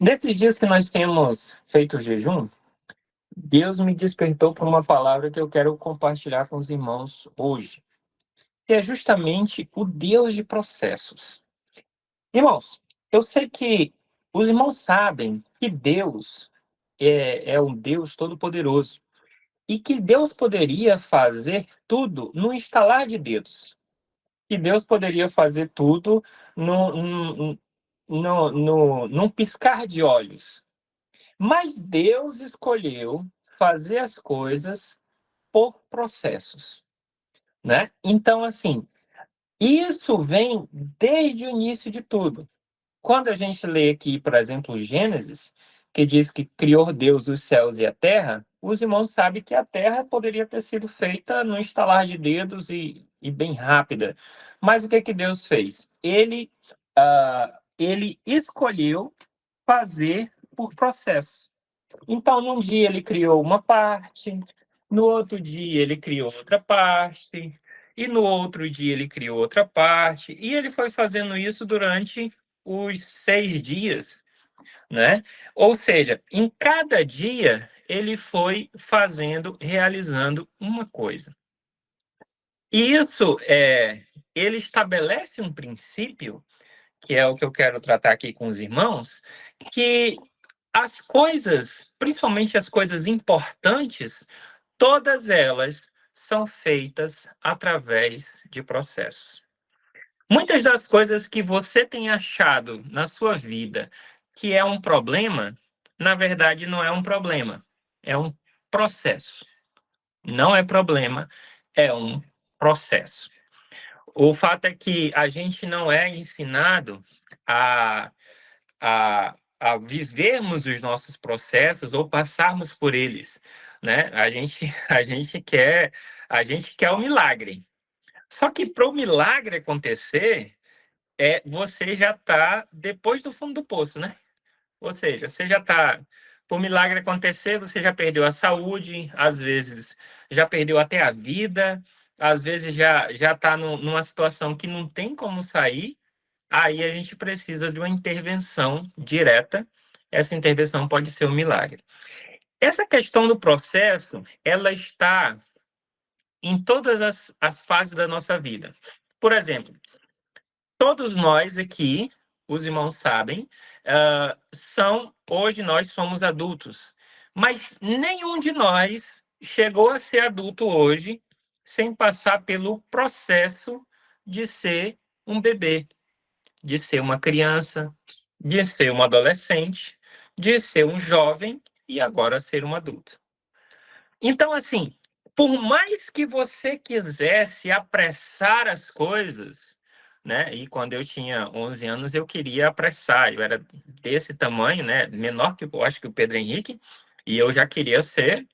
Nesses dias que nós temos feito o jejum, Deus me despertou para uma palavra que eu quero compartilhar com os irmãos hoje, que é justamente o Deus de processos. Irmãos, eu sei que os irmãos sabem que Deus é um Deus todo-poderoso e que Deus poderia fazer tudo no estalar de dedos. Que Deus poderia fazer tudo num piscar de olhos. Mas Deus escolheu fazer as coisas por processos, né? Então, assim, isso vem desde o início de tudo. Quando a gente lê aqui, por exemplo, Gênesis, que diz que criou Deus os céus e a terra, os irmãos sabem que a terra poderia ter sido feita no estalar de dedos e bem rápida. Mas o que que Deus fez? Ele escolheu fazer por processos. Então, num dia ele criou uma parte, no outro dia ele criou outra parte, e no outro dia ele criou outra parte, e ele foi fazendo isso durante os 6 dias, né? Ou seja, em cada dia ele foi fazendo, realizando uma coisa. E isso ele estabelece um princípio, que é o que eu quero tratar aqui com os irmãos, que as coisas, principalmente as coisas importantes, todas elas são feitas através de processos. Muitas das coisas que você tem achado na sua vida que é um problema, na verdade não é um problema, é um processo. Não é problema, é um processo. O fato é que a gente não é ensinado a a vivermos os nossos processos ou passarmos por eles, né? A gente quer o milagre. Só que para o milagre acontecer, você já está depois do fundo do poço, né? Ou seja, você já está. Para o milagre acontecer, você já perdeu a saúde, às vezes já perdeu até a vida, às vezes já está numa situação que não tem como sair. Aí a gente precisa de uma intervenção direta. Essa intervenção pode ser um milagre. Essa questão do processo, ela está em todas as fases da nossa vida. Por exemplo, todos nós aqui, os irmãos sabem, hoje nós somos adultos, mas nenhum de nós chegou a ser adulto hoje sem passar pelo processo de ser um bebê, de ser uma criança, de ser um adolescente, de ser um jovem e agora ser um adulto. Então, assim, por mais que você quisesse apressar as coisas, né? E quando eu tinha 11 anos, eu queria apressar. Eu era desse tamanho, né? Menor que eu acho que o Pedro Henrique, e eu já queria ser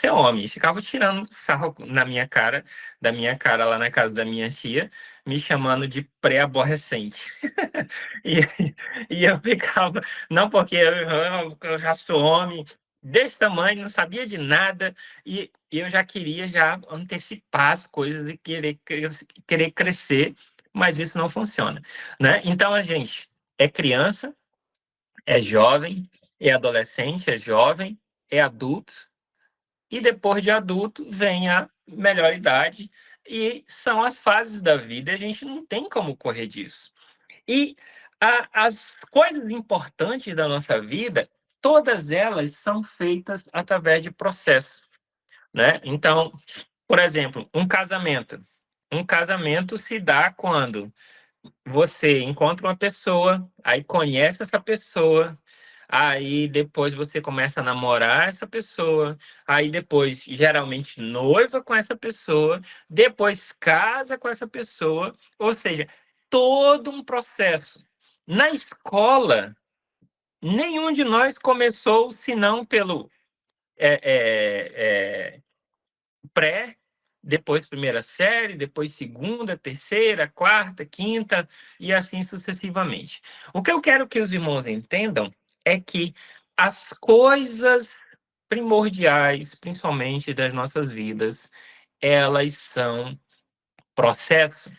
homem. E ficava tirando sarro na minha cara, da minha cara lá na casa da minha tia, me chamando de pré-aborrecente. E, e eu ficava, não porque eu já sou homem, desse tamanho, não sabia de nada, e eu já queria já antecipar as coisas e querer crescer, mas isso não funciona, né? Então a gente é criança, é jovem, é adolescente, é jovem, é adulto, e depois de adulto vem a melhor idade, e são as fases da vida, e a gente não tem como correr disso. E as coisas importantes da nossa vida, todas elas são feitas através de processos, né? Então, por exemplo, um casamento. Um casamento se dá quando você encontra uma pessoa, aí conhece essa pessoa, aí depois você começa a namorar essa pessoa, aí depois geralmente noiva com essa pessoa, depois casa com essa pessoa, ou seja, todo um processo. Na escola, nenhum de nós começou senão pelo é, é, é, pré, depois primeira série, depois segunda, terceira, quarta, quinta e assim sucessivamente. O que eu quero que os irmãos entendam é que as coisas primordiais, principalmente das nossas vidas, elas são processo.